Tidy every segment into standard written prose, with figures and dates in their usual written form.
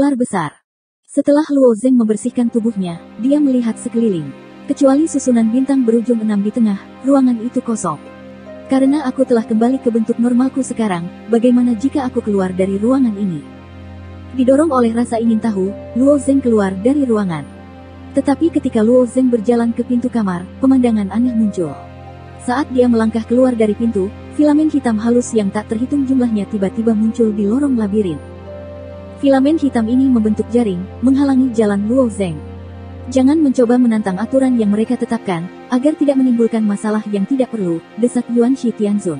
Kamar besar. Setelah Luo Zeng membersihkan tubuhnya, dia melihat sekeliling. Kecuali susunan bintang berujung 6 di tengah, ruangan itu kosong. Karena aku telah kembali ke bentuk normalku sekarang, bagaimana jika aku keluar dari ruangan ini? Didorong oleh rasa ingin tahu, Luo Zeng keluar dari ruangan. Tetapi ketika Luo Zeng berjalan ke pintu kamar, pemandangan aneh muncul. Saat dia melangkah keluar dari pintu, filamen hitam halus yang tak terhitung jumlahnya tiba-tiba muncul di lorong labirin. Filamen hitam ini membentuk jaring, menghalangi jalan Luo Zeng. Jangan mencoba menantang aturan yang mereka tetapkan, agar tidak menimbulkan masalah yang tidak perlu, desak Yuan Shi Tianzun.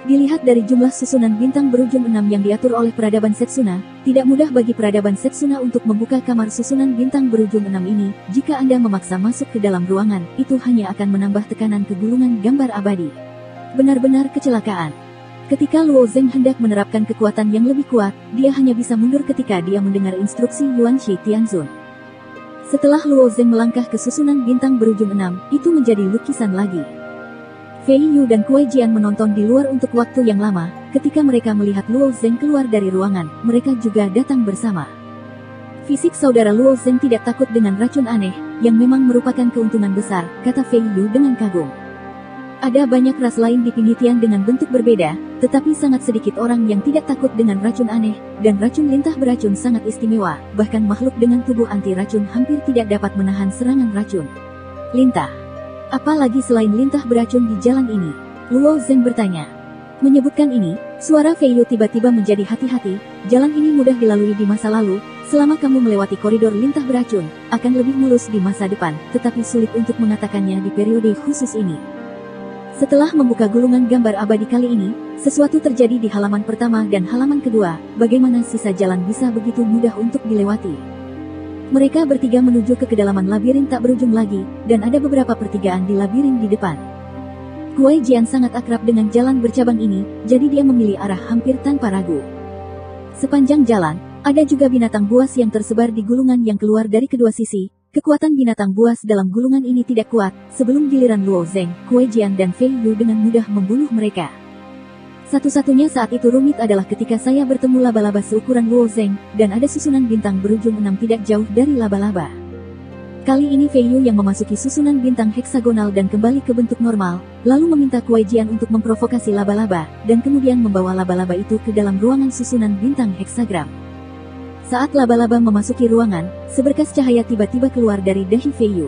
Dilihat dari jumlah susunan bintang berujung 6 yang diatur oleh peradaban Setsuna, tidak mudah bagi peradaban Setsuna untuk membuka kamar susunan bintang berujung 6 ini. Jika Anda memaksa masuk ke dalam ruangan, itu hanya akan menambah tekanan ke gulungan gambar abadi. Benar-benar kecelakaan. Ketika Luo Zeng hendak menerapkan kekuatan yang lebih kuat, dia hanya bisa mundur ketika dia mendengar instruksi Yuan Shi Tianzun. Setelah Luo Zeng melangkah ke susunan bintang berujung 6, itu menjadi lukisan lagi. Fei Yu dan Kuai Jian menonton di luar untuk waktu yang lama. Ketika mereka melihat Luo Zeng keluar dari ruangan, mereka juga datang bersama. Fisik saudara Luo Zeng tidak takut dengan racun aneh, yang memang merupakan keuntungan besar, kata Fei Yu dengan kagum. Ada banyak ras lain di Penghitian dengan bentuk berbeda, tetapi sangat sedikit orang yang tidak takut dengan racun aneh, dan racun lintah beracun sangat istimewa, bahkan makhluk dengan tubuh anti racun hampir tidak dapat menahan serangan racun. Lintah. Apalagi selain lintah beracun di jalan ini? Luo Zeng bertanya. Menyebutkan ini, suara Fei Yu tiba-tiba menjadi hati-hati. Jalan ini mudah dilalui di masa lalu, selama kamu melewati koridor lintah beracun, akan lebih mulus di masa depan, tetapi sulit untuk mengatakannya di periode khusus ini. Setelah membuka gulungan gambar abadi kali ini, sesuatu terjadi di halaman pertama dan halaman kedua. Bagaimana sisa jalan bisa begitu mudah untuk dilewati? Mereka bertiga menuju ke kedalaman labirin tak berujung lagi, dan ada beberapa pertigaan di labirin di depan. Kuai Jian sangat akrab dengan jalan bercabang ini, jadi dia memilih arah hampir tanpa ragu. Sepanjang jalan, ada juga binatang buas yang tersebar di gulungan yang keluar dari kedua sisi. Kekuatan binatang buas dalam gulungan ini tidak kuat. Sebelum giliran Luo Zeng, Kuai Jian dan Fei Yu dengan mudah membunuh mereka. Satu-satunya saat itu rumit adalah ketika saya bertemu laba-laba seukuran Luo Zeng, dan ada susunan bintang berujung 6 tidak jauh dari laba-laba. Kali ini Fei Yu yang memasuki susunan bintang heksagonal dan kembali ke bentuk normal, lalu meminta Kuai Jian untuk memprovokasi laba-laba, dan kemudian membawa laba-laba itu ke dalam ruangan susunan bintang heksagram. Saat laba-laba memasuki ruangan, seberkas cahaya tiba-tiba keluar dari dahi Fei Yu.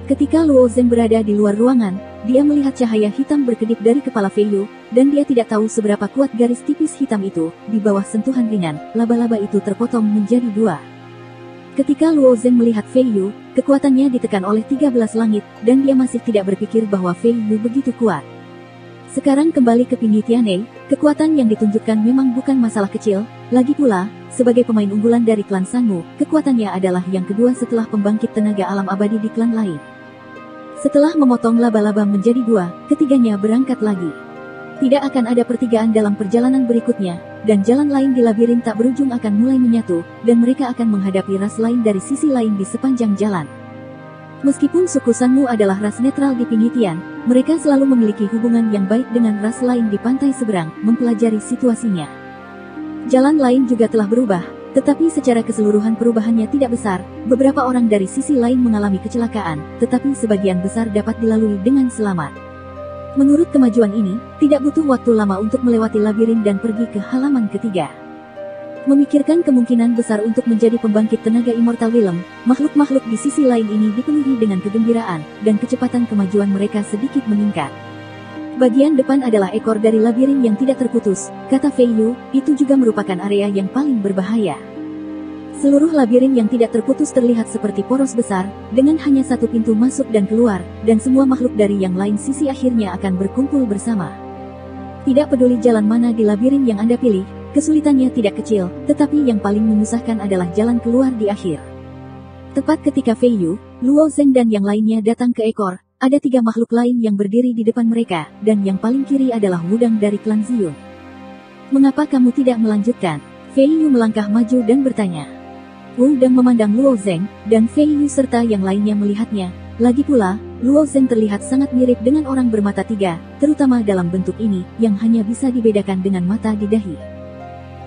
Ketika Luo Zeng berada di luar ruangan, dia melihat cahaya hitam berkedip dari kepala Fei Yu, dan dia tidak tahu seberapa kuat garis tipis hitam itu. Di bawah sentuhan ringan, laba-laba itu terpotong menjadi 2. Ketika Luo Zeng melihat Fei Yu, kekuatannya ditekan oleh 13 langit, dan dia masih tidak berpikir bahwa Fei Yu begitu kuat. Sekarang kembali ke Penghitian, kekuatan yang ditunjukkan memang bukan masalah kecil. Lagi pula, sebagai pemain unggulan dari klan Sanmu, kekuatannya adalah yang kedua setelah pembangkit tenaga alam abadi di klan lain. Setelah memotong laba-laba menjadi 2, ketiganya berangkat lagi. Tidak akan ada pertigaan dalam perjalanan berikutnya, dan jalan lain di labirin tak berujung akan mulai menyatu, dan mereka akan menghadapi ras lain dari sisi lain di sepanjang jalan. Meskipun suku Sanmu adalah ras netral di Penghitian, mereka selalu memiliki hubungan yang baik dengan ras lain di pantai seberang, mempelajari situasinya. Jalan lain juga telah berubah, tetapi secara keseluruhan perubahannya tidak besar. Beberapa orang dari sisi lain mengalami kecelakaan, tetapi sebagian besar dapat dilalui dengan selamat. Menurut kemajuan ini, tidak butuh waktu lama untuk melewati labirin dan pergi ke halaman ketiga. Memikirkan kemungkinan besar untuk menjadi pembangkit tenaga immortal Willem, makhluk-makhluk di sisi lain ini dipenuhi dengan kegembiraan, dan kecepatan kemajuan mereka sedikit meningkat. Bagian depan adalah ekor dari labirin yang tidak terputus, kata Fei Yu, itu juga merupakan area yang paling berbahaya. Seluruh labirin yang tidak terputus terlihat seperti poros besar, dengan hanya satu pintu masuk dan keluar, dan semua makhluk dari yang lain sisi akhirnya akan berkumpul bersama. Tidak peduli jalan mana di labirin yang Anda pilih, kesulitannya tidak kecil, tetapi yang paling menyusahkan adalah jalan keluar di akhir. Tepat ketika Fei Yu, Luo Zeng dan yang lainnya datang ke ekor, ada 3 makhluk lain yang berdiri di depan mereka, dan yang paling kiri adalah Wudang dari klan Ziyun. Mengapa kamu tidak melanjutkan? Fei Yu melangkah maju dan bertanya. Wudang memandang Luo Zeng, dan Fei Yu serta yang lainnya melihatnya. Lagi pula, Luo Zeng terlihat sangat mirip dengan orang bermata 3, terutama dalam bentuk ini, yang hanya bisa dibedakan dengan mata di dahi.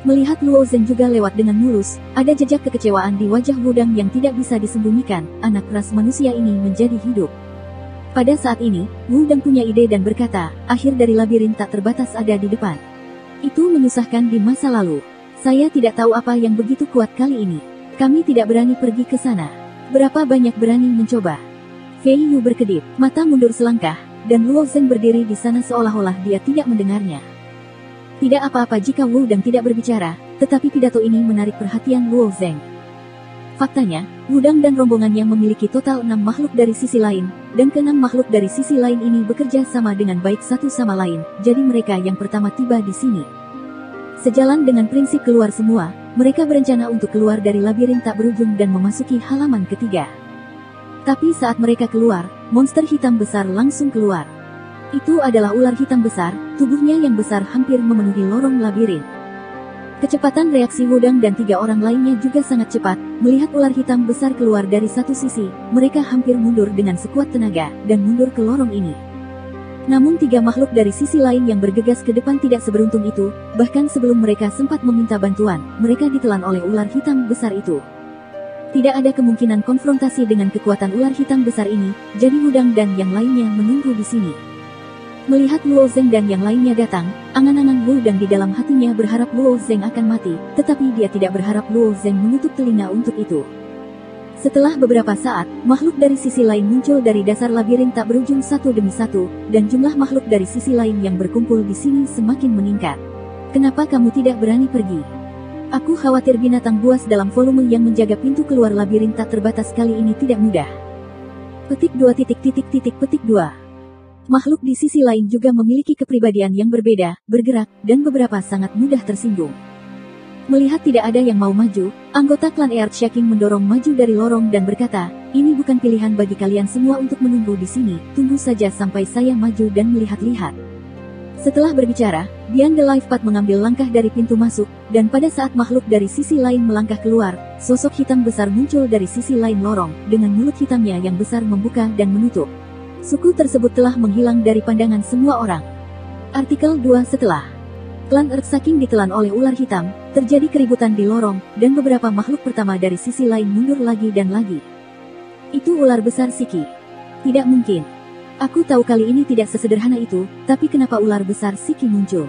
Melihat Luo Zeng juga lewat dengan mulus, ada jejak kekecewaan di wajah Wudang yang tidak bisa disembunyikan. Anak ras manusia ini menjadi hidup. Pada saat ini, Wudang punya ide dan berkata, akhir dari labirin tak terbatas ada di depan. Itu menyusahkan di masa lalu. Saya tidak tahu apa yang begitu kuat kali ini. Kami tidak berani pergi ke sana. Berapa banyak berani mencoba? Fei Yu berkedip, mata mundur selangkah, dan Luo Zeng berdiri di sana seolah-olah dia tidak mendengarnya. Tidak apa-apa jika Wudang tidak berbicara, tetapi pidato ini menarik perhatian Luo Zeng. Faktanya, Wudang dan rombongannya memiliki total 6 makhluk dari sisi lain, dan ke-6 makhluk dari sisi lain ini bekerja sama dengan baik satu sama lain, jadi mereka yang pertama tiba di sini. Sejalan dengan prinsip keluar semua, mereka berencana untuk keluar dari labirin tak berujung dan memasuki halaman ketiga. Tapi saat mereka keluar, monster hitam besar langsung keluar. Itu adalah ular hitam besar, tubuhnya yang besar hampir memenuhi lorong labirin. Kecepatan reaksi Wudang dan 3 orang lainnya juga sangat cepat. Melihat ular hitam besar keluar dari satu sisi, mereka hampir mundur dengan sekuat tenaga, dan mundur ke lorong ini. Namun 3 makhluk dari sisi lain yang bergegas ke depan tidak seberuntung itu, bahkan sebelum mereka sempat meminta bantuan, mereka ditelan oleh ular hitam besar itu. Tidak ada kemungkinan konfrontasi dengan kekuatan ular hitam besar ini, jadi Wudang dan yang lainnya menunggu di sini. Melihat Luo Zeng dan yang lainnya datang, angan-angan Wudang di dalam hatinya berharap Luo Zeng akan mati, tetapi dia tidak berharap Luo Zeng menutup telinga untuk itu. Setelah beberapa saat, makhluk dari sisi lain muncul dari dasar labirin tak berujung satu demi satu, dan jumlah makhluk dari sisi lain yang berkumpul di sini semakin meningkat. Kenapa kamu tidak berani pergi? Aku khawatir binatang buas dalam volume yang menjaga pintu keluar labirin tak terbatas kali ini tidak mudah. Petik 2. Petik 2. Makhluk di sisi lain juga memiliki kepribadian yang berbeda, bergerak, dan beberapa sangat mudah tersinggung. Melihat tidak ada yang mau maju, anggota klan Earthshaking mendorong maju dari lorong dan berkata, ini bukan pilihan bagi kalian semua untuk menunggu di sini, tunggu saja sampai saya maju dan melihat-lihat. Setelah berbicara, Beyond the Life Path mengambil langkah dari pintu masuk, dan pada saat makhluk dari sisi lain melangkah keluar, sosok hitam besar muncul dari sisi lain lorong, dengan mulut hitamnya yang besar membuka dan menutup. Suku tersebut telah menghilang dari pandangan semua orang. Artikel 2. Setelah klan Earthshaking ditelan oleh ular hitam, terjadi keributan di lorong, dan beberapa makhluk pertama dari sisi lain mundur lagi dan lagi. Itu ular besar Siki. Tidak mungkin. Aku tahu kali ini tidak sesederhana itu, tapi kenapa ular besar Siki muncul?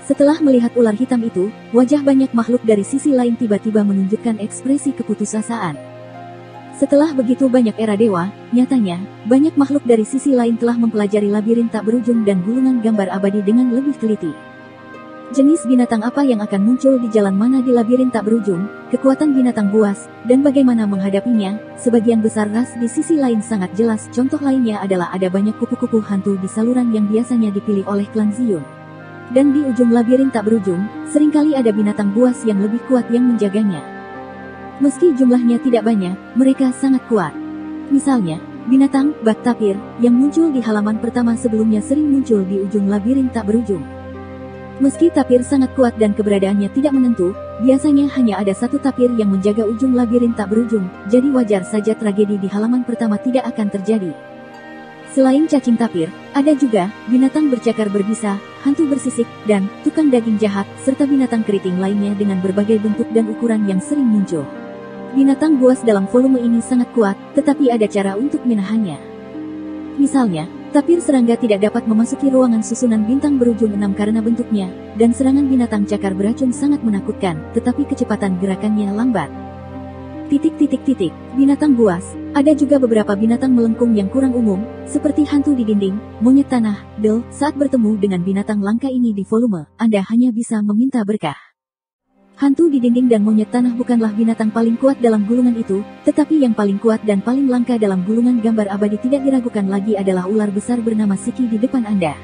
Setelah melihat ular hitam itu, wajah banyak makhluk dari sisi lain tiba-tiba menunjukkan ekspresi keputusasaan. Setelah begitu banyak era dewa, nyatanya, banyak makhluk dari sisi lain telah mempelajari labirin tak berujung dan gulungan gambar abadi dengan lebih teliti. Jenis binatang apa yang akan muncul di jalan mana di labirin tak berujung, kekuatan binatang buas, dan bagaimana menghadapinya, sebagian besar ras di sisi lain sangat jelas. Contoh lainnya adalah ada banyak kupu-kupu hantu di saluran yang biasanya dipilih oleh klan Ziyun. Dan di ujung labirin tak berujung, seringkali ada binatang buas yang lebih kuat yang menjaganya. Meski jumlahnya tidak banyak, mereka sangat kuat. Misalnya, binatang bak tapir yang muncul di halaman pertama sebelumnya sering muncul di ujung labirin tak berujung. Meski tapir sangat kuat dan keberadaannya tidak menentu, biasanya hanya ada satu tapir yang menjaga ujung labirin tak berujung, jadi wajar saja tragedi di halaman pertama tidak akan terjadi. Selain cacing tapir, ada juga binatang bercakar berbisa, hantu bersisik, dan tukang daging jahat, serta binatang keriting lainnya dengan berbagai bentuk dan ukuran yang sering muncul. Binatang buas dalam volume ini sangat kuat, tetapi ada cara untuk menahannya. Misalnya, tapir serangga tidak dapat memasuki ruangan susunan bintang berujung 6 karena bentuknya, dan serangan binatang cakar beracun sangat menakutkan, tetapi kecepatan gerakannya lambat. Binatang buas, ada juga beberapa binatang melengkung yang kurang umum, seperti hantu di dinding, monyet tanah, del. Saat bertemu dengan binatang langka ini di volume, Anda hanya bisa meminta berkah. Hantu di dinding dan monyet tanah bukanlah binatang paling kuat dalam gulungan itu, tetapi yang paling kuat dan paling langka dalam gulungan gambar abadi tidak diragukan lagi adalah ular besar bernama Siki di depan Anda.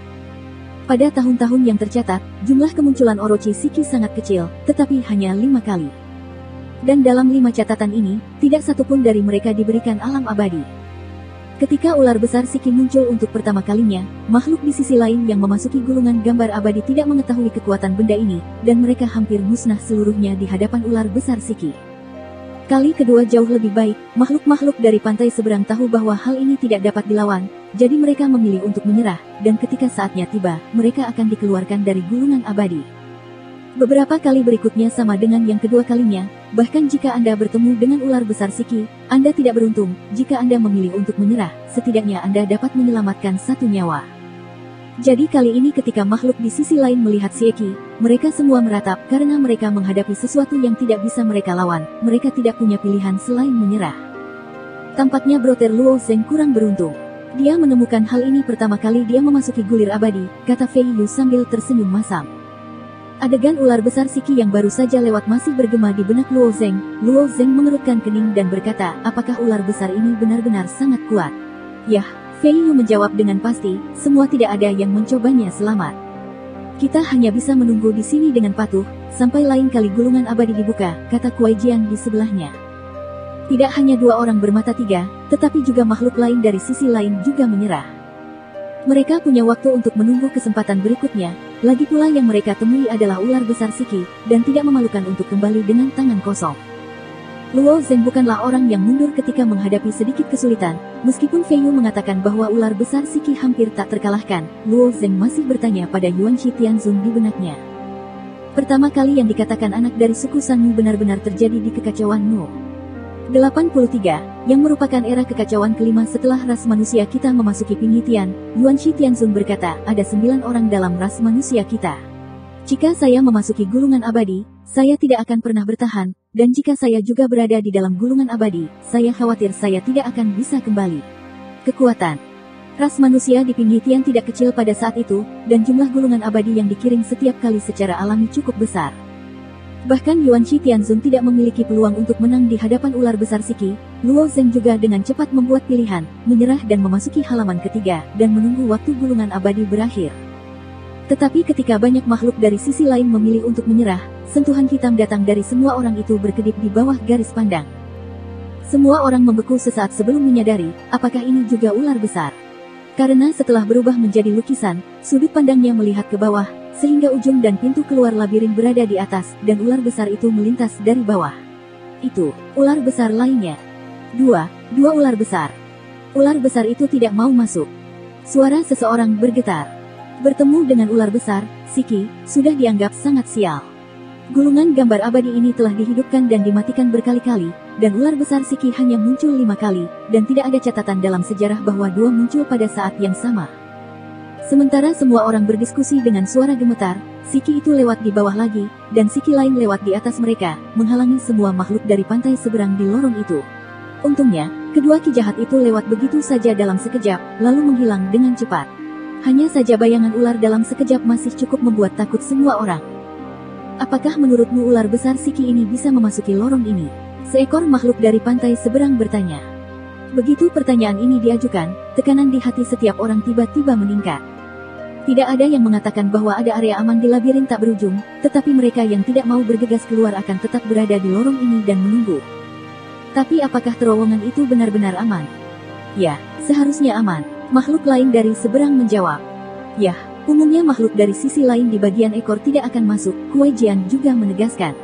Pada tahun-tahun yang tercatat, jumlah kemunculan Orochi Siki sangat kecil, tetapi hanya 5 kali. Dan dalam 5 catatan ini, tidak satupun dari mereka diberikan alam abadi. Ketika ular besar Siki muncul untuk pertama kalinya, makhluk di sisi lain yang memasuki gulungan gambar abadi tidak mengetahui kekuatan benda ini, dan mereka hampir musnah seluruhnya di hadapan ular besar Siki. Kali kedua jauh lebih baik, makhluk-makhluk dari pantai seberang tahu bahwa hal ini tidak dapat dilawan, jadi mereka memilih untuk menyerah, dan ketika saatnya tiba, mereka akan dikeluarkan dari gulungan abadi. Beberapa kali berikutnya sama dengan yang kedua kalinya, bahkan jika Anda bertemu dengan ular besar Shiki, Anda tidak beruntung. Jika Anda memilih untuk menyerah, setidaknya Anda dapat menyelamatkan satu nyawa. Jadi kali ini ketika makhluk di sisi lain melihat Shieki, mereka semua meratap karena mereka menghadapi sesuatu yang tidak bisa mereka lawan. Mereka tidak punya pilihan selain menyerah. Tampaknya Brother Luo Zeng kurang beruntung. Dia menemukan hal ini pertama kali dia memasuki gulir abadi, kata Fei Yu sambil tersenyum masam. Adegan ular besar Shiki yang baru saja lewat masih bergema di benak Luo Zeng. Luo Zeng mengerutkan kening dan berkata, apakah ular besar ini benar-benar sangat kuat? Yah, Fei Yu menjawab dengan pasti, semua tidak ada yang mencobanya selamat. Kita hanya bisa menunggu di sini dengan patuh, sampai lain kali gulungan abadi dibuka, kata Kuai Jian di sebelahnya. Tidak hanya dua orang bermata tiga, tetapi juga makhluk lain dari sisi lain juga menyerah. Mereka punya waktu untuk menunggu kesempatan berikutnya, lagi pula yang mereka temui adalah ular besar Shiki, dan tidak memalukan untuk kembali dengan tangan kosong. Luo Zeng bukanlah orang yang mundur ketika menghadapi sedikit kesulitan, meskipun Fei Yu mengatakan bahwa ular besar Shiki hampir tak terkalahkan, Luo Zeng masih bertanya pada Yuan Shi Tianzun di benaknya. Pertama kali yang dikatakan anak dari suku San Mu benar-benar terjadi di kekacauan Mu. 83, yang merupakan era kekacauan kelima setelah ras manusia kita memasuki Pinghitian, Yuan Shi Tianzun berkata, ada 9 orang dalam ras manusia kita. Jika saya memasuki gulungan abadi, saya tidak akan pernah bertahan, dan jika saya juga berada di dalam gulungan abadi, saya khawatir saya tidak akan bisa kembali. Kekuatan ras manusia di Pinghitian tidak kecil pada saat itu, dan jumlah gulungan abadi yang dikirim setiap kali secara alami cukup besar. Bahkan Yuan Shi Tianzun tidak memiliki peluang untuk menang di hadapan ular besar Shiki. Luo Zeng juga dengan cepat membuat pilihan, menyerah dan memasuki halaman ketiga, dan menunggu waktu gulungan abadi berakhir. Tetapi ketika banyak makhluk dari sisi lain memilih untuk menyerah, sentuhan hitam datang dari semua orang itu berkedip di bawah garis pandang. Semua orang membeku sesaat sebelum menyadari, apakah ini juga ular besar. Karena setelah berubah menjadi lukisan, sudut pandangnya melihat ke bawah, sehingga ujung dan pintu keluar labirin berada di atas, dan ular besar itu melintas dari bawah. Itu, ular besar lainnya. Dua ular besar. Ular besar itu tidak mau masuk. Suara seseorang bergetar. Bertemu dengan ular besar, Shiki, sudah dianggap sangat sial. Gulungan gambar abadi ini telah dihidupkan dan dimatikan berkali-kali, dan ular besar Shiki hanya muncul 5 kali, dan tidak ada catatan dalam sejarah bahwa 2 muncul pada saat yang sama. Sementara semua orang berdiskusi dengan suara gemetar, Shiki itu lewat di bawah lagi, dan Shiki lain lewat di atas mereka, menghalangi semua makhluk dari pantai seberang di lorong itu. Untungnya, kedua ki jahat itu lewat begitu saja dalam sekejap, lalu menghilang dengan cepat. Hanya saja bayangan ular dalam sekejap masih cukup membuat takut semua orang. Apakah menurutmu ular besar Shiki ini bisa memasuki lorong ini? Seekor makhluk dari pantai seberang bertanya. Begitu pertanyaan ini diajukan, tekanan di hati setiap orang tiba-tiba meningkat. Tidak ada yang mengatakan bahwa ada area aman di labirin tak berujung, tetapi mereka yang tidak mau bergegas keluar akan tetap berada di lorong ini dan menunggu. Tapi apakah terowongan itu benar-benar aman? Ya, seharusnya aman. Makhluk lain dari seberang menjawab. Yah, umumnya makhluk dari sisi lain di bagian ekor tidak akan masuk, Kuai Jian juga menegaskan.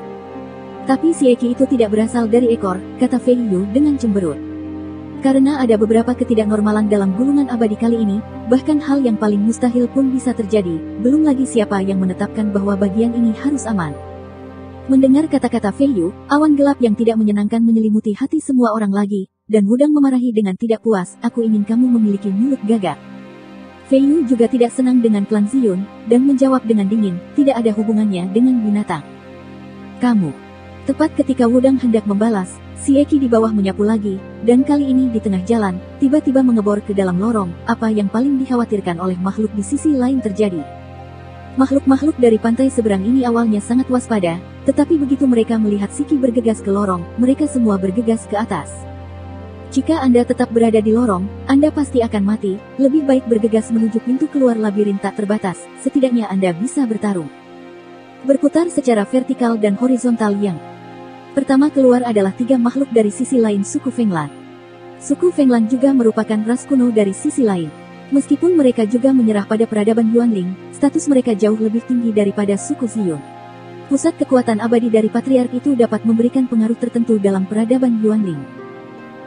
Tapi Shieki itu tidak berasal dari ekor, kata Fei Yu dengan cemberut. Karena ada beberapa ketidaknormalan dalam gulungan abadi kali ini, bahkan hal yang paling mustahil pun bisa terjadi, belum lagi siapa yang menetapkan bahwa bagian ini harus aman. Mendengar kata-kata Fei Yu, awan gelap yang tidak menyenangkan menyelimuti hati semua orang lagi, dan Wudang memarahi dengan tidak puas, aku ingin kamu memiliki mulut gagak. Fei Yu juga tidak senang dengan klan Ziyun, dan menjawab dengan dingin, tidak ada hubungannya dengan binatang. Kamu. Tepat ketika Wudang hendak membalas, Shieki di bawah menyapu lagi, dan kali ini di tengah jalan, tiba-tiba mengebor ke dalam lorong, apa yang paling dikhawatirkan oleh makhluk di sisi lain terjadi. Makhluk-makhluk dari pantai seberang ini awalnya sangat waspada, tetapi begitu mereka melihat Shiki bergegas ke lorong, mereka semua bergegas ke atas. Jika Anda tetap berada di lorong, Anda pasti akan mati, lebih baik bergegas menuju pintu keluar labirin tak terbatas, setidaknya Anda bisa bertarung. Berputar secara vertikal dan horizontal yang pertama keluar adalah 3 makhluk dari sisi lain suku Fenglan. Suku Fenglan juga merupakan ras kuno dari sisi lain. Meskipun mereka juga menyerah pada peradaban Yuanling, status mereka jauh lebih tinggi daripada suku Ziyun. Pusat kekuatan abadi dari patriark itu dapat memberikan pengaruh tertentu dalam peradaban Yuanling.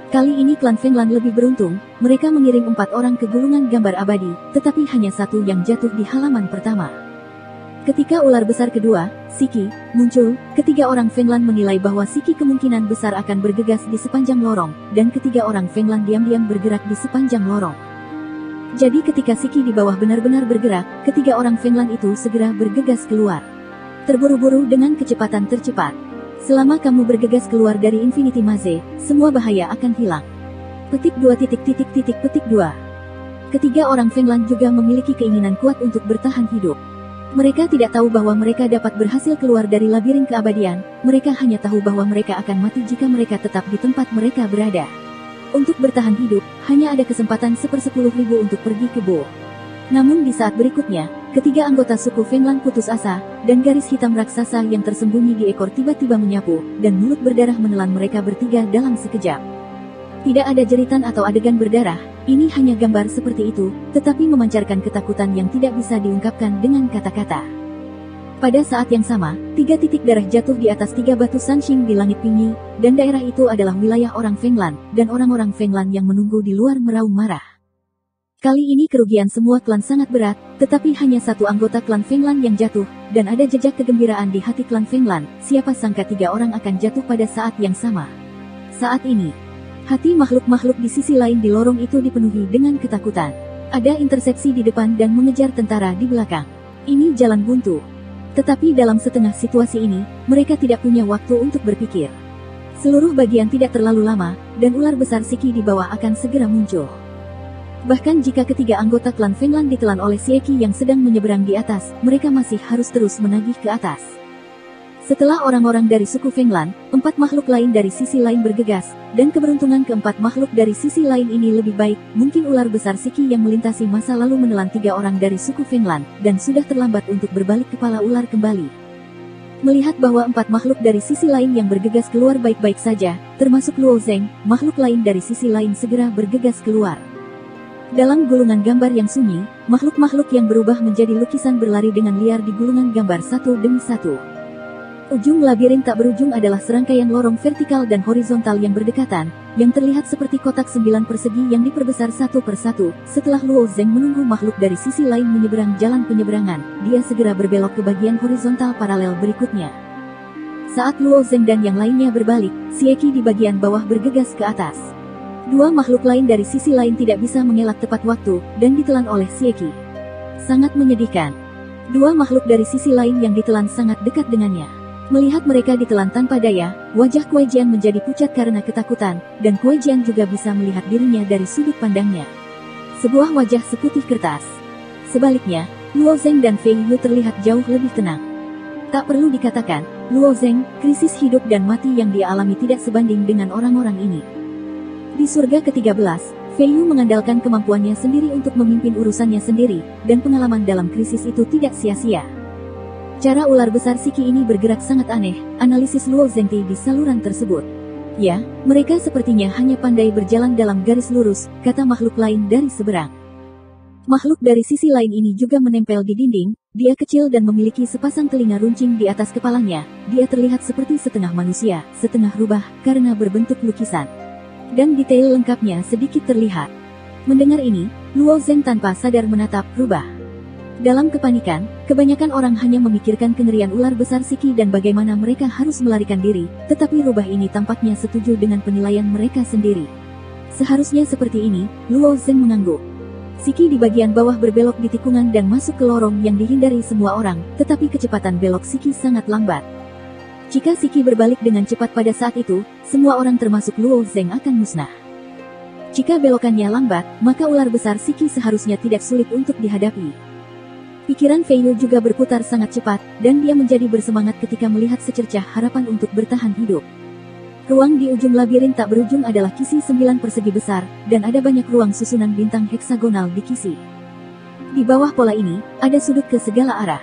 Kali ini klan Fenglan lebih beruntung, mereka mengirim 4 orang ke gulungan gambar abadi, tetapi hanya 1 yang jatuh di halaman pertama. Ketika ular besar kedua, Siki, muncul, ketiga orang Fenglan menilai bahwa Siki kemungkinan besar akan bergegas di sepanjang lorong, dan ketiga orang Fenglan diam-diam bergerak di sepanjang lorong. Jadi ketika Siki di bawah benar-benar bergerak, ketiga orang Fenglan itu segera bergegas keluar. Terburu-buru dengan kecepatan tercepat. Selama kamu bergegas keluar dari Infinity Maze, semua bahaya akan hilang. Petik 2. Ketiga orang Fenglan juga memiliki keinginan kuat untuk bertahan hidup. Mereka tidak tahu bahwa mereka dapat berhasil keluar dari labirin keabadian, mereka hanya tahu bahwa mereka akan mati jika mereka tetap di tempat mereka berada. Untuk bertahan hidup, hanya ada kesempatan 1/10.000 untuk pergi ke Bo. Namun di saat berikutnya, ketiga anggota suku Fenglan putus asa, dan garis hitam raksasa yang tersembunyi di ekor tiba-tiba menyapu, dan mulut berdarah menelan mereka bertiga dalam sekejap. Tidak ada jeritan atau adegan berdarah, ini hanya gambar seperti itu, tetapi memancarkan ketakutan yang tidak bisa diungkapkan dengan kata-kata. Pada saat yang sama, 3 titik darah jatuh di atas 3 batu Sanxing di langit tinggi, dan daerah itu adalah wilayah orang Fenglan, dan orang-orang Fenglan yang menunggu di luar meraung marah. Kali ini kerugian semua klan sangat berat, tetapi hanya satu anggota klan Fenglan yang jatuh, dan ada jejak kegembiraan di hati klan Fenglan, siapa sangka 3 orang akan jatuh pada saat yang sama. Saat ini, hati makhluk-makhluk di sisi lain di lorong itu dipenuhi dengan ketakutan. Ada interseksi di depan dan mengejar tentara di belakang. Ini jalan buntu. Tetapi dalam setengah situasi ini, mereka tidak punya waktu untuk berpikir. Seluruh bagian tidak terlalu lama, dan ular besar Siki di bawah akan segera muncul. Bahkan jika ketiga anggota klan Fenglan ditelan oleh Sieki yang sedang menyeberang di atas, mereka masih harus terus menagih ke atas. Setelah orang-orang dari suku Fenglan, 4 makhluk lain dari sisi lain bergegas, dan keberuntungan keempat makhluk dari sisi lain ini lebih baik, mungkin ular besar Siki yang melintasi masa lalu menelan 3 orang dari suku Fenglan, dan sudah terlambat untuk berbalik kepala ular kembali. Melihat bahwa 4 makhluk dari sisi lain yang bergegas keluar baik-baik saja, termasuk Luo Zeng, makhluk lain dari sisi lain segera bergegas keluar. Dalam gulungan gambar yang sunyi, makhluk-makhluk yang berubah menjadi lukisan berlari dengan liar di gulungan gambar satu demi satu. Ujung labirin tak berujung adalah serangkaian lorong vertikal dan horizontal yang berdekatan, yang terlihat seperti kotak 9 persegi yang diperbesar satu persatu. Setelah Luo Zeng menunggu makhluk dari sisi lain menyeberang jalan penyeberangan, dia segera berbelok ke bagian horizontal paralel berikutnya. Saat Luo Zeng dan yang lainnya berbalik, Sieki di bagian bawah bergegas ke atas. 2 makhluk lain dari sisi lain tidak bisa mengelak tepat waktu, dan ditelan oleh Sieki. Sangat menyedihkan. 2 makhluk dari sisi lain yang ditelan sangat dekat dengannya. Melihat mereka ditelan tanpa daya, wajah Kuai Jian menjadi pucat karena ketakutan, dan Kuai Jian juga bisa melihat dirinya dari sudut pandangnya. Sebuah wajah seputih kertas. Sebaliknya, Luo Zeng dan Fei Yu terlihat jauh lebih tenang. Tak perlu dikatakan, Luo Zeng, krisis hidup dan mati yang dia alami tidak sebanding dengan orang-orang ini. Di surga ke-13, Fei Yu mengandalkan kemampuannya sendiri untuk memimpin urusannya sendiri, dan pengalaman dalam krisis itu tidak sia-sia. Cara ular besar Siki ini bergerak sangat aneh, analisis Luo Zengti di saluran tersebut. Ya, mereka sepertinya hanya pandai berjalan dalam garis lurus, kata makhluk lain dari seberang. Makhluk dari sisi lain ini juga menempel di dinding, dia kecil dan memiliki sepasang telinga runcing di atas kepalanya, dia terlihat seperti setengah manusia, setengah rubah, karena berbentuk lukisan. Dan detail lengkapnya sedikit terlihat. Mendengar ini, Luo Zeng tanpa sadar menatap rubah. Dalam kepanikan, kebanyakan orang hanya memikirkan kengerian ular besar Siki dan bagaimana mereka harus melarikan diri, tetapi rubah ini tampaknya setuju dengan penilaian mereka sendiri. Seharusnya seperti ini, Luo Zeng mengangguk. Siki di bagian bawah berbelok di tikungan dan masuk ke lorong yang dihindari semua orang, tetapi kecepatan belok Siki sangat lambat. Jika Siki berbalik dengan cepat pada saat itu, semua orang termasuk Luo Zeng akan musnah. Jika belokannya lambat, maka ular besar Siki seharusnya tidak sulit untuk dihadapi. Pikiran Fei Yu juga berputar sangat cepat, dan dia menjadi bersemangat ketika melihat secercah harapan untuk bertahan hidup. Ruang di ujung labirin tak berujung adalah kisi 9 persegi besar, dan ada banyak ruang susunan bintang heksagonal di kisi. Di bawah pola ini, ada sudut ke segala arah.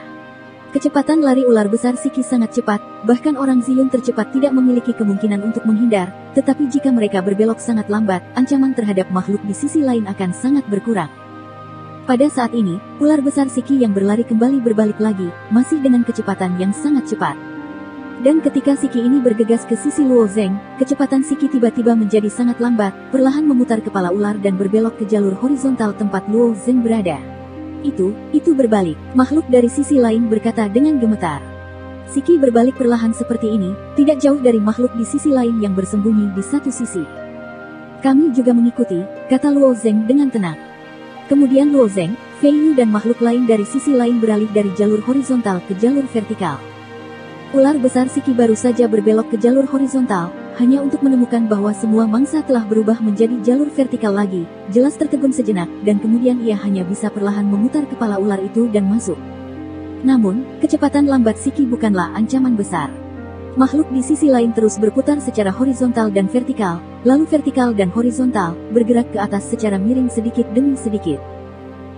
Kecepatan lari ular besar Siki sangat cepat, bahkan orang Ziyun tercepat tidak memiliki kemungkinan untuk menghindar, tetapi jika mereka berbelok sangat lambat, ancaman terhadap makhluk di sisi lain akan sangat berkurang. Pada saat ini, ular besar Siki yang berlari kembali berbalik lagi, masih dengan kecepatan yang sangat cepat. Dan ketika Siki ini bergegas ke sisi Luo Zeng, kecepatan Siki tiba-tiba menjadi sangat lambat, perlahan memutar kepala ular dan berbelok ke jalur horizontal tempat Luo Zeng berada. Itu berbalik. Makhluk dari sisi lain berkata dengan gemetar. Siki berbalik perlahan seperti ini, tidak jauh dari makhluk di sisi lain yang bersembunyi di satu sisi. Kami juga mengikuti, kata Luo Zeng dengan tenang. Kemudian Luo Zeng, Fei Yu dan makhluk lain dari sisi lain beralih dari jalur horizontal ke jalur vertikal. Ular besar Siki baru saja berbelok ke jalur horizontal, hanya untuk menemukan bahwa semua mangsa telah berubah menjadi jalur vertikal lagi. Jelas tertegun sejenak, dan kemudian ia hanya bisa perlahan memutar kepala ular itu dan masuk. Namun, kecepatan lambat Siki bukanlah ancaman besar. Makhluk di sisi lain terus berputar secara horizontal dan vertikal, lalu vertikal dan horizontal, bergerak ke atas secara miring sedikit demi sedikit.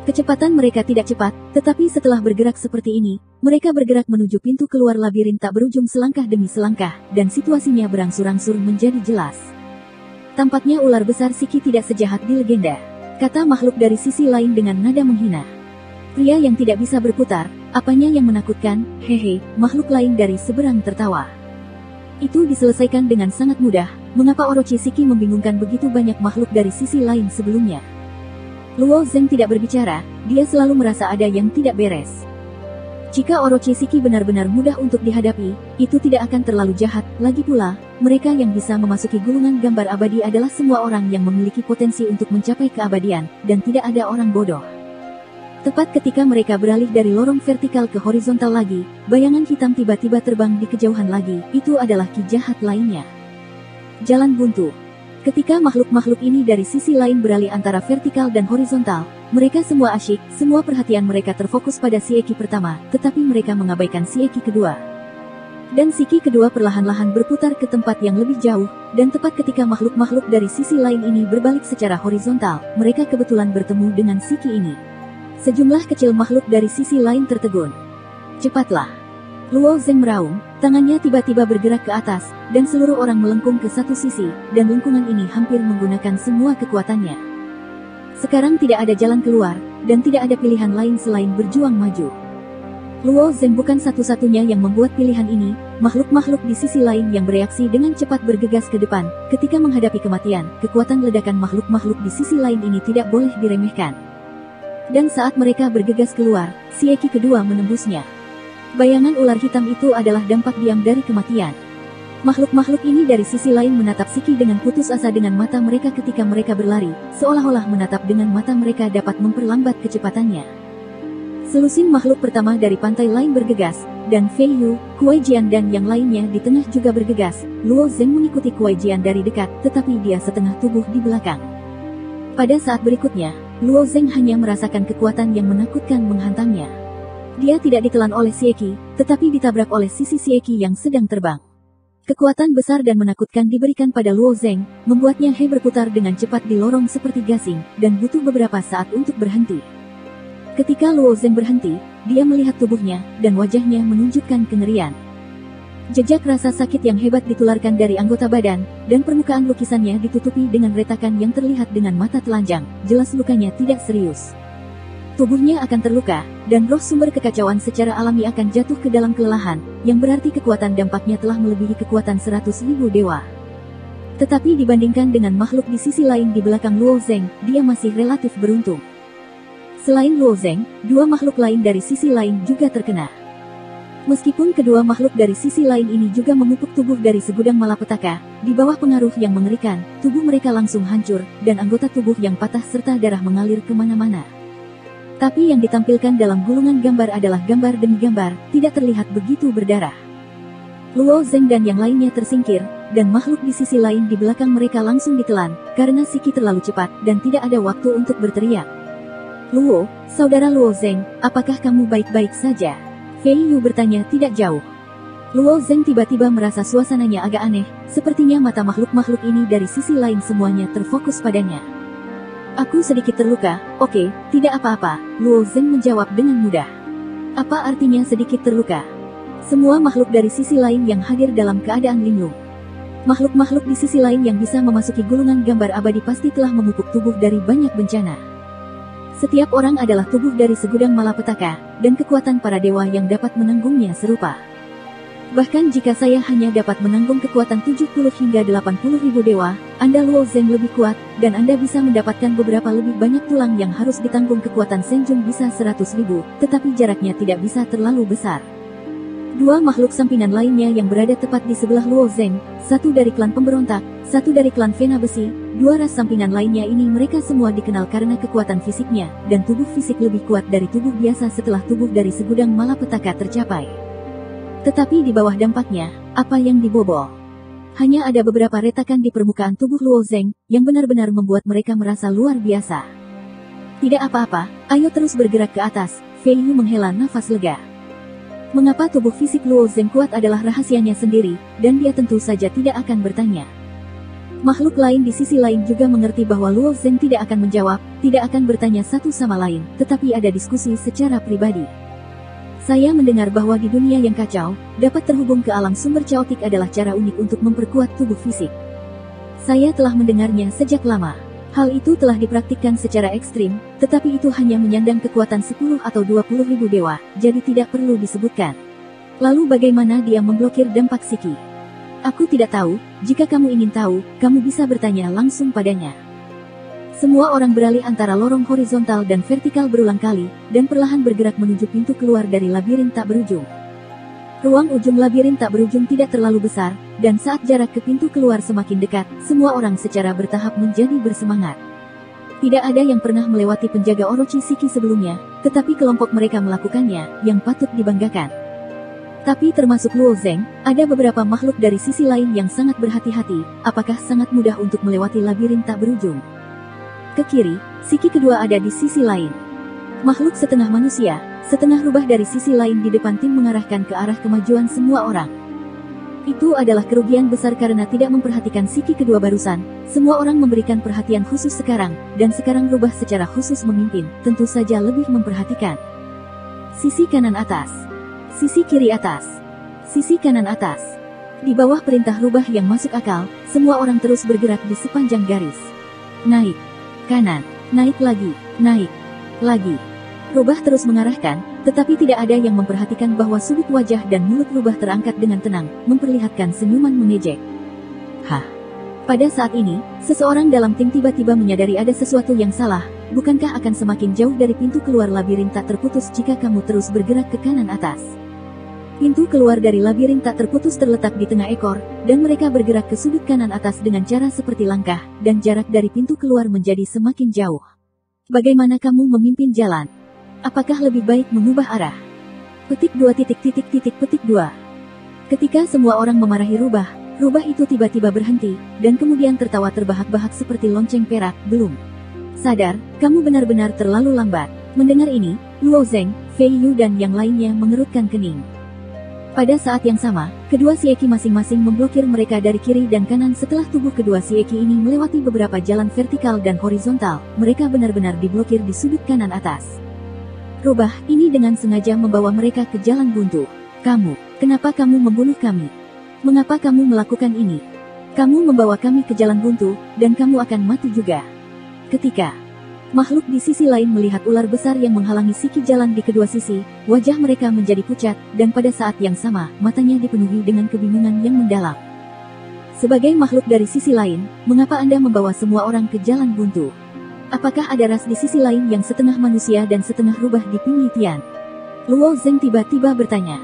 Kecepatan mereka tidak cepat, tetapi setelah bergerak seperti ini, mereka bergerak menuju pintu keluar labirin tak berujung selangkah demi selangkah, dan situasinya berangsur-angsur menjadi jelas. Tampaknya ular besar Siki tidak sejahat di legenda, kata makhluk dari sisi lain dengan nada menghina. Pria yang tidak bisa berputar, apanya yang menakutkan, hehe, makhluk lain dari seberang tertawa. Itu diselesaikan dengan sangat mudah, mengapa Orochi Siki membingungkan begitu banyak makhluk dari sisi lain sebelumnya? Luo Zeng tidak berbicara, dia selalu merasa ada yang tidak beres. Jika Orochi Siki benar-benar mudah untuk dihadapi, itu tidak akan terlalu jahat, lagi pula, mereka yang bisa memasuki gulungan gambar abadi adalah semua orang yang memiliki potensi untuk mencapai keabadian, dan tidak ada orang bodoh. Tepat ketika mereka beralih dari lorong vertikal ke horizontal lagi, bayangan hitam tiba-tiba terbang di kejauhan lagi, itu adalah ki jahat lainnya. Jalan buntu. Ketika makhluk-makhluk ini dari sisi lain beralih antara vertikal dan horizontal, mereka semua asyik, semua perhatian mereka terfokus pada si Eki pertama, tetapi mereka mengabaikan si Eki kedua. Dan Siki kedua perlahan-lahan berputar ke tempat yang lebih jauh, dan tepat ketika makhluk-makhluk dari sisi lain ini berbalik secara horizontal, mereka kebetulan bertemu dengan Siki ini. Sejumlah kecil makhluk dari sisi lain tertegun. Cepatlah. Luo Zeng meraung, tangannya tiba-tiba bergerak ke atas, dan seluruh orang melengkung ke satu sisi, dan lengkungan ini hampir menggunakan semua kekuatannya. Sekarang tidak ada jalan keluar, dan tidak ada pilihan lain selain berjuang maju. Luo Zeng bukan satu-satunya yang membuat pilihan ini, makhluk-makhluk di sisi lain yang bereaksi dengan cepat bergegas ke depan, ketika menghadapi kematian, kekuatan ledakan makhluk-makhluk di sisi lain ini tidak boleh diremehkan. Dan saat mereka bergegas keluar, si Eki kedua menembusnya. Bayangan ular hitam itu adalah dampak diam dari kematian. Makhluk-makhluk ini dari sisi lain menatap Siki dengan putus asa dengan mata mereka ketika mereka berlari, seolah-olah menatap dengan mata mereka dapat memperlambat kecepatannya. Selusin makhluk pertama dari pantai lain bergegas, dan Fei Yu, Kuai Jian dan yang lainnya di tengah juga bergegas. Luo Zeng mengikuti Kuai Jian dari dekat, tetapi dia setengah tubuh di belakang. Pada saat berikutnya, Luo Zeng hanya merasakan kekuatan yang menakutkan menghantamnya. Dia tidak ditelan oleh si Eki, tetapi ditabrak oleh sisi si Eki yang sedang terbang. Kekuatan besar dan menakutkan diberikan pada Luo Zeng, membuatnya berputar dengan cepat di lorong seperti gasing, dan butuh beberapa saat untuk berhenti. Ketika Luo Zeng berhenti, dia melihat tubuhnya, dan wajahnya menunjukkan kengerian. Jejak rasa sakit yang hebat ditularkan dari anggota badan, dan permukaan lukisannya ditutupi dengan retakan yang terlihat dengan mata telanjang, jelas lukanya tidak serius. Tubuhnya akan terluka, dan roh sumber kekacauan secara alami akan jatuh ke dalam kelelahan, yang berarti kekuatan dampaknya telah melebihi kekuatan 100.000 dewa. Tetapi dibandingkan dengan makhluk di sisi lain di belakang Luo Zeng, dia masih relatif beruntung. Selain Luo Zeng, dua makhluk lain dari sisi lain juga terkena. Meskipun kedua makhluk dari sisi lain ini juga memupuk tubuh dari segudang malapetaka, di bawah pengaruh yang mengerikan, tubuh mereka langsung hancur, dan anggota tubuh yang patah serta darah mengalir kemana-mana. Tapi yang ditampilkan dalam gulungan gambar adalah gambar demi gambar, tidak terlihat begitu berdarah. Luo Zeng dan yang lainnya tersingkir, dan makhluk di sisi lain di belakang mereka langsung ditelan, karena Siki terlalu cepat, dan tidak ada waktu untuk berteriak. Luo, saudara Luo Zeng, apakah kamu baik-baik saja? Fei Yu bertanya tidak jauh. Luo Zeng tiba-tiba merasa suasananya agak aneh, sepertinya mata makhluk-makhluk ini dari sisi lain semuanya terfokus padanya. Aku sedikit terluka, oke, tidak apa-apa, Luo Zeng menjawab dengan mudah. Apa artinya sedikit terluka? Semua makhluk dari sisi lain yang hadir dalam keadaan linglung. Makhluk-makhluk di sisi lain yang bisa memasuki gulungan gambar abadi pasti telah memupuk tubuh dari banyak bencana. Setiap orang adalah tubuh dari segudang malapetaka, dan kekuatan para dewa yang dapat menanggungnya serupa. Bahkan jika saya hanya dapat menanggung kekuatan 70 hingga 80 ribu dewa, Anda Luo Zeng lebih kuat, dan Anda bisa mendapatkan beberapa lebih banyak tulang yang harus ditanggung kekuatan Shen Jun bisa 100 ribu, tetapi jaraknya tidak bisa terlalu besar. Dua makhluk sampingan lainnya yang berada tepat di sebelah Luo Zeng, satu dari klan pemberontak, satu dari klan Vena Besi, dua ras sampingan lainnya ini mereka semua dikenal karena kekuatan fisiknya, dan tubuh fisik lebih kuat dari tubuh biasa setelah tubuh dari segudang malapetaka tercapai. Tetapi di bawah dampaknya, apa yang dibobol? Hanya ada beberapa retakan di permukaan tubuh Luo Zeng, yang benar-benar membuat mereka merasa luar biasa. Tidak apa-apa, ayo terus bergerak ke atas, Fei Yu menghela nafas lega. Mengapa tubuh fisik Luo Zeng kuat adalah rahasianya sendiri, dan dia tentu saja tidak akan bertanya. Makhluk lain di sisi lain juga mengerti bahwa Luo Zeng tidak akan menjawab, tidak akan bertanya satu sama lain, tetapi ada diskusi secara pribadi. Saya mendengar bahwa di dunia yang kacau, dapat terhubung ke alam sumber caotik adalah cara unik untuk memperkuat tubuh fisik. Saya telah mendengarnya sejak lama. Hal itu telah dipraktikkan secara ekstrim, tetapi itu hanya menyandang kekuatan 10 atau 20 ribu dewa, jadi tidak perlu disebutkan. Lalu bagaimana dia memblokir dampak Siki? Aku tidak tahu, jika kamu ingin tahu, kamu bisa bertanya langsung padanya. Semua orang beralih antara lorong horizontal dan vertikal berulang kali, dan perlahan bergerak menuju pintu keluar dari labirin tak berujung. Ruang ujung labirin tak berujung tidak terlalu besar, dan saat jarak ke pintu keluar semakin dekat, semua orang secara bertahap menjadi bersemangat. Tidak ada yang pernah melewati penjaga Orochi Siki sebelumnya, tetapi kelompok mereka melakukannya, yang patut dibanggakan. Tapi termasuk Luo Zeng, ada beberapa makhluk dari sisi lain yang sangat berhati-hati, apakah sangat mudah untuk melewati labirin tak berujung? Ke kiri, Siki kedua ada di sisi lain. Makhluk setengah manusia, setengah rubah dari sisi lain di depan tim mengarahkan ke arah kemajuan semua orang. Itu adalah kerugian besar karena tidak memperhatikan Siki kedua barusan, semua orang memberikan perhatian khusus sekarang, dan sekarang rubah secara khusus memimpin, tentu saja lebih memperhatikan. Sisi kanan atas. Sisi kiri atas. Sisi kanan atas. Di bawah perintah rubah yang masuk akal, semua orang terus bergerak di sepanjang garis. Naik. Kanan. Naik lagi. Naik. Lagi. Rubah terus mengarahkan, tetapi tidak ada yang memperhatikan bahwa sudut wajah dan mulut rubah terangkat dengan tenang, memperlihatkan senyuman mengejek. Hah. Pada saat ini, seseorang dalam tim tiba-tiba menyadari ada sesuatu yang salah, bukankah akan semakin jauh dari pintu keluar labirin tak terputus jika kamu terus bergerak ke kanan atas. Pintu keluar dari labirin tak terputus terletak di tengah ekor, dan mereka bergerak ke sudut kanan atas dengan cara seperti langkah, dan jarak dari pintu keluar menjadi semakin jauh. Bagaimana kamu memimpin jalan? Apakah lebih baik mengubah arah? Petik 2. Ketika semua orang memarahi rubah itu tiba-tiba berhenti, dan kemudian tertawa terbahak-bahak seperti lonceng perak. Belum sadar, kamu benar-benar terlalu lambat. Mendengar ini, Luo Zeng, Fei Yu dan yang lainnya mengerutkan kening. Pada saat yang sama, kedua sieki masing-masing memblokir mereka dari kiri dan kanan setelah tubuh kedua sieki ini melewati beberapa jalan vertikal dan horizontal, mereka benar-benar diblokir di sudut kanan atas. Rubah ini dengan sengaja membawa mereka ke jalan buntu. Kenapa kamu membunuh kami? Mengapa kamu melakukan ini? Kamu membawa kami ke jalan buntu, dan kamu akan mati juga. Ketika makhluk di sisi lain melihat ular besar yang menghalangi Siki jalan di kedua sisi, wajah mereka menjadi pucat, dan pada saat yang sama, matanya dipenuhi dengan kebingungan yang mendalam. Sebagai makhluk dari sisi lain, mengapa Anda membawa semua orang ke jalan buntu? Apakah ada ras di sisi lain yang setengah manusia dan setengah rubah di Pinyi Tian? Luo Zeng tiba-tiba bertanya.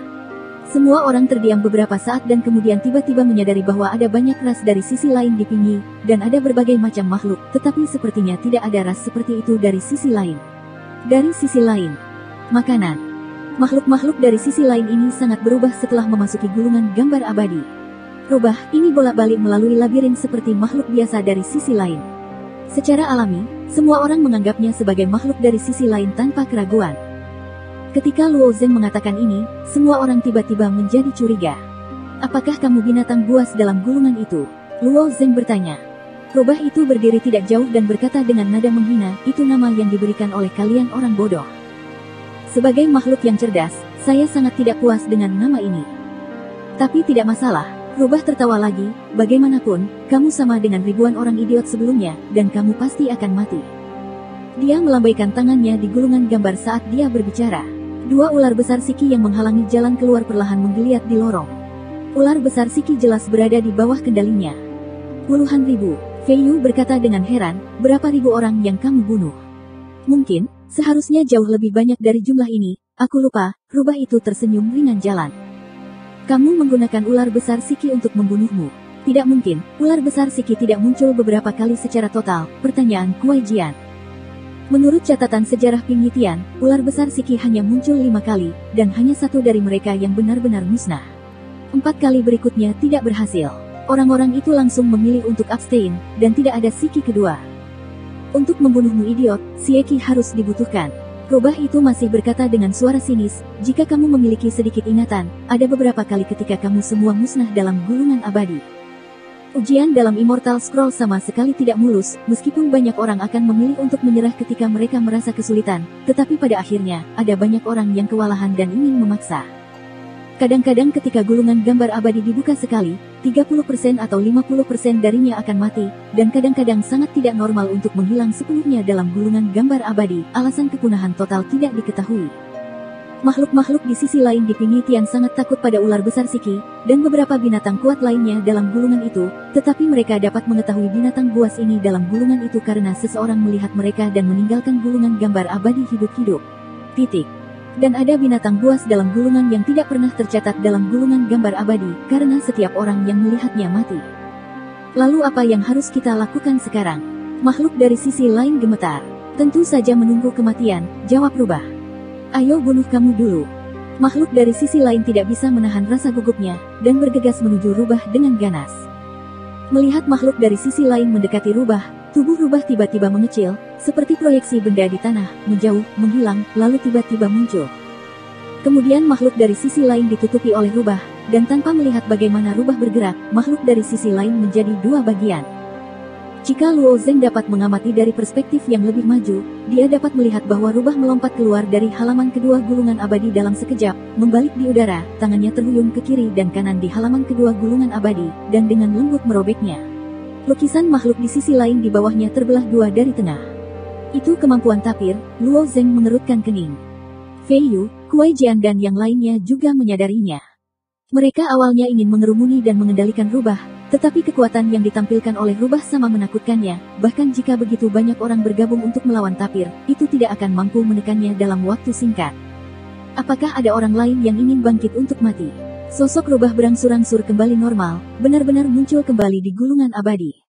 Semua orang terdiam beberapa saat dan kemudian tiba-tiba menyadari bahwa ada banyak ras dari sisi lain di Pinyi, dan ada berbagai macam makhluk, tetapi sepertinya tidak ada ras seperti itu dari sisi lain. Dari sisi lain, makanan. Makhluk-makhluk dari sisi lain ini sangat berubah setelah memasuki gulungan gambar abadi. Rubah ini bolak-balik melalui labirin seperti makhluk biasa dari sisi lain. Secara alami, semua orang menganggapnya sebagai makhluk dari sisi lain tanpa keraguan. Ketika Luo Zeng mengatakan ini, semua orang tiba-tiba menjadi curiga. Apakah kamu binatang buas dalam gulungan itu? Luo Zeng bertanya. Rubah itu berdiri tidak jauh dan berkata dengan nada menghina, itu nama yang diberikan oleh kalian orang bodoh. Sebagai makhluk yang cerdas, saya sangat tidak puas dengan nama ini. Tapi tidak masalah. Rubah tertawa lagi, bagaimanapun, kamu sama dengan ribuan orang idiot sebelumnya, dan kamu pasti akan mati. Dia melambaikan tangannya di gulungan gambar saat dia berbicara. Dua ular besar Siki yang menghalangi jalan keluar perlahan menggeliat di lorong. Ular besar Siki jelas berada di bawah kendalinya. Puluhan ribu, Fei Yu berkata dengan heran, berapa ribu orang yang kamu bunuh? Mungkin, seharusnya jauh lebih banyak dari jumlah ini, aku lupa, rubah itu tersenyum ringan jalan. Kamu menggunakan ular besar Siki untuk membunuhmu. Tidak mungkin, ular besar Siki tidak muncul beberapa kali secara total, pertanyaan Kuai Jian. Menurut catatan sejarah Ping Yitian, ular besar Siki hanya muncul 5 kali, dan hanya satu dari mereka yang benar-benar musnah. 4 kali berikutnya tidak berhasil. Orang-orang itu langsung memilih untuk abstain, dan tidak ada Siki kedua. Untuk membunuhmu idiot, Sieki harus dibutuhkan. Rubah itu masih berkata dengan suara sinis, jika kamu memiliki sedikit ingatan, ada beberapa kali ketika kamu semua musnah dalam gulungan abadi. Ujian dalam Immortal Scroll sama sekali tidak mulus, meskipun banyak orang akan memilih untuk menyerah ketika mereka merasa kesulitan, tetapi pada akhirnya, ada banyak orang yang kewalahan dan ingin memaksa. Kadang-kadang ketika gulungan gambar abadi dibuka sekali, 30% atau 50% darinya akan mati, dan kadang-kadang sangat tidak normal untuk menghilang sepenuhnya dalam gulungan gambar abadi, alasan kepunahan total tidak diketahui. Makhluk-makhluk di sisi lain di Ping Yitian sangat takut pada ular besar Siki, dan beberapa binatang kuat lainnya dalam gulungan itu, tetapi mereka dapat mengetahui binatang buas ini dalam gulungan itu karena seseorang melihat mereka dan meninggalkan gulungan gambar abadi hidup-hidup. Titik. Dan ada binatang buas dalam gulungan yang tidak pernah tercatat dalam gulungan gambar abadi, karena setiap orang yang melihatnya mati. Lalu apa yang harus kita lakukan sekarang? Makhluk dari sisi lain gemetar. Tentu saja menunggu kematian, jawab Rubah. Ayo bunuh kamu dulu. Makhluk dari sisi lain tidak bisa menahan rasa gugupnya, dan bergegas menuju Rubah dengan ganas. Melihat makhluk dari sisi lain mendekati Rubah, tubuh Rubah tiba-tiba mengecil, seperti proyeksi benda di tanah, menjauh, menghilang, lalu tiba-tiba muncul. Kemudian makhluk dari sisi lain ditutupi oleh Rubah, dan tanpa melihat bagaimana Rubah bergerak, makhluk dari sisi lain menjadi 2 bagian. Jika Luo Zeng dapat mengamati dari perspektif yang lebih maju, dia dapat melihat bahwa Rubah melompat keluar dari halaman kedua gulungan abadi dalam sekejap, membalik di udara, tangannya terhuyung ke kiri dan kanan di halaman kedua gulungan abadi, dan dengan lembut merobeknya. Lukisan makhluk di sisi lain di bawahnya terbelah 2 dari tengah. Itu kemampuan tapir, Luo Zeng mengerutkan kening. Fei Yu, Kuai Jian dan yang lainnya juga menyadarinya. Mereka awalnya ingin mengerumuni dan mengendalikan Rubah, tetapi kekuatan yang ditampilkan oleh Rubah sama menakutkannya, bahkan jika begitu banyak orang bergabung untuk melawan tapir, itu tidak akan mampu menekannya dalam waktu singkat. Apakah ada orang lain yang ingin bangkit untuk mati? Sosok Rubah berangsur-angsur kembali normal, benar-benar muncul kembali di gulungan abadi.